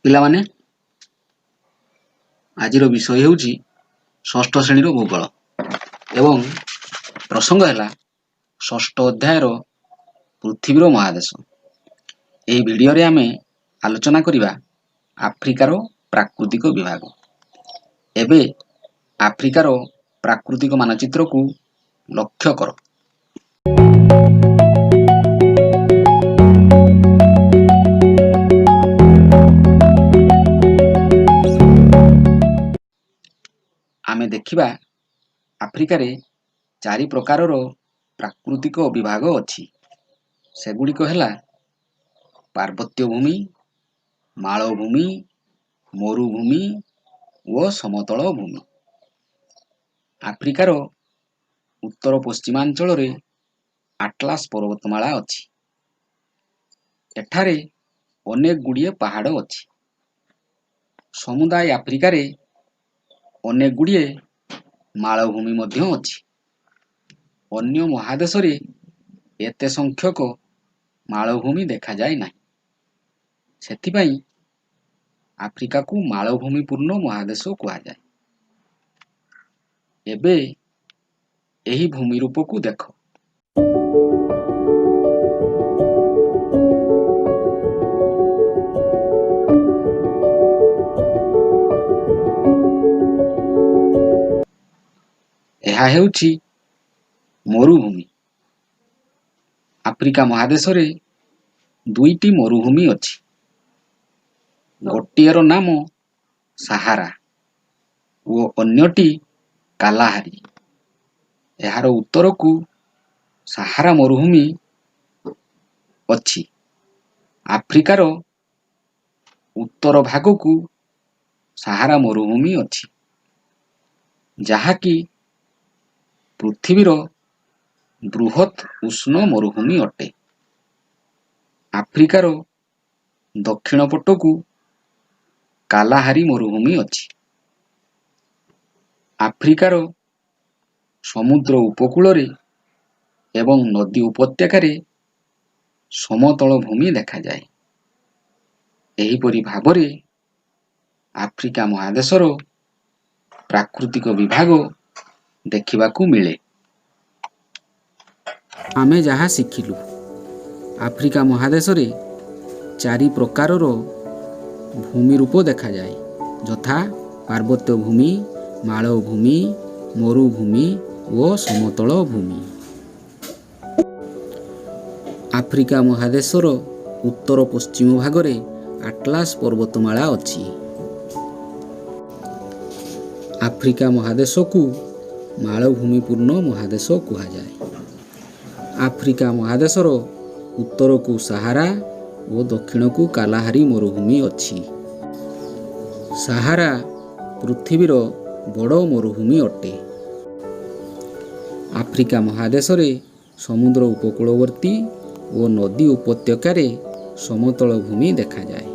ପିଲାମାନେ ଆଜିର ବିଷୟ ହେଉଛି ଷଷ୍ଠ ଶ୍ରେଣୀର ଭୂଗୋଳ ଏବଂ ପ୍ରସଙ୍ଗ ହେଲା ଷଷ୍ଠ ଅଧ୍ୟାୟର ପୃଥିବୀର ମହାଦେଶ। ଏହି ଭିଡ଼ିଓରେ ଆମେ ଆଲୋଚନା କରିବା ଆଫ୍ରିକାର ପ୍ରାକୃତିକ ବିଭାଗ। ଏବେ ଆଫ୍ରିକାର ପ୍ରାକୃତିକ ମାନଚିତ୍ରକୁ ଲକ୍ଷ୍ୟ କର। ଆମେ ଦେଖିବା ଆଫ୍ରିକାରେ 4 ପ୍ରକାରର ପ୍ରାକୃତିକ ବିଭାଗ ଅଛି। ସେଗୁଡ଼ିକ ହେଲା ପାର୍ବତ୍ୟ ଭୂମି, ମାଳଭୂମି, ମରୁଭୂମି ଓ ସମତଳ ଭୂମି। ଆଫ୍ରିକାର ଉତ୍ତର ପଶ୍ଚିମାଞ୍ଚଳରେ ଆଟଲାସ ପର୍ବତମାଳା ଅଛି। ଏଠାରେ ଅନେକ ଗୁଡ଼ିଏ ପାହାଡ଼ ଅଛି। ସମୁଦାୟ ଆଫ୍ରିକାରେ ଅନେକ ଗୁଡ଼ିଏ ମାଳଭୂମି ମଧ୍ୟ ଅଛି। ଅନ୍ୟ ମହାଦେଶରେ ଏତେ ସଂଖ୍ୟକ ମାଳଭୂମି ଦେଖାଯାଏ ନାହିଁ। ସେଥିପାଇଁ ଆଫ୍ରିକାକୁ ମାଳଭୂମିପୂର୍ଣ୍ଣ ମହାଦେଶ କୁହାଯାଏ। ଏବେ ଏହି ଭୂମି ରୂପକୁ ଦେଖ। ଏହା ହେଉଛି ମରୁଭୂମି। ଆଫ୍ରିକା ମହାଦେଶରେ 2ଟି ମରୁଭୂମି ଅଛି। ଗୋଟିଏର ନାମ ସାହାରା ଓ ଅନ୍ୟଟି କାଲାହାରି। ଏହାର ଉତ୍ତରକୁ ସାହାରା ମରୁଭୂମି ଅଛି। ଆଫ୍ରିକାର ଉତ୍ତର ଭାଗକୁ ସାହାରା ମରୁଭୂମି ଅଛି, ଯାହାକି ପୃଥିବୀର ବୃହତ୍ ଉଷ୍ଣ ମରୁଭୂମି ଅଟେ। ଆଫ୍ରିକାର ଦକ୍ଷିଣ ପଟକୁ କାଲାହାରି ମରୁଭୂମି ଅଛି। ଆଫ୍ରିକାର ସମୁଦ୍ର ଉପକୂଳରେ ଏବଂ ନଦୀ ଉପତ୍ୟକାରେ ସମତଳ ଭୂମି ଦେଖାଯାଏ। ଏହିପରି ଭାବରେ ଆଫ୍ରିକା ମହାଦେଶର ପ୍ରାକୃତିକ ବିଭାଗ ଦେଖିବାକୁ ମିଳେ। ଆମେ ଯାହା ଶିଖିଲୁ, ଆଫ୍ରିକା ମହାଦେଶରେ 4 ପ୍ରକାରର ଭୂମି ରୂପ ଦେଖାଯାଏ, ଯଥା ପାର୍ବତ୍ୟ ଭୂମି, ମାଳଭୂମି, ମରୁଭୂମି ଓ ସମତଳ ଭୂମି। ଆଫ୍ରିକା ମହାଦେଶର ଉତ୍ତର ପଶ୍ଚିମ ଭାଗରେ ଆଟଲାସ ପର୍ବତମାଳା ଅଛି। ଆଫ୍ରିକା ମହାଦେଶକୁ ମାଳଭୂମିପୂର୍ଣ୍ଣ ମହାଦେଶ କୁହାଯାଏ। ଆଫ୍ରିକା ମହାଦେଶର ଉତ୍ତରକୁ ସାହାରା ଓ ଦକ୍ଷିଣକୁ କାଲାହାରି ମରୁଭୂମି ଅଛି। ସାହାରା ପୃଥିବୀର ବଡ଼ ମରୁଭୂମି ଅଟେ। ଆଫ୍ରିକା ମହାଦେଶରେ ସମୁଦ୍ର ଉପକୂଳବର୍ତ୍ତୀ ଓ ନଦୀ ଉପତ୍ୟକାରେ ସମତଳ ଭୂମି ଦେଖାଯାଏ।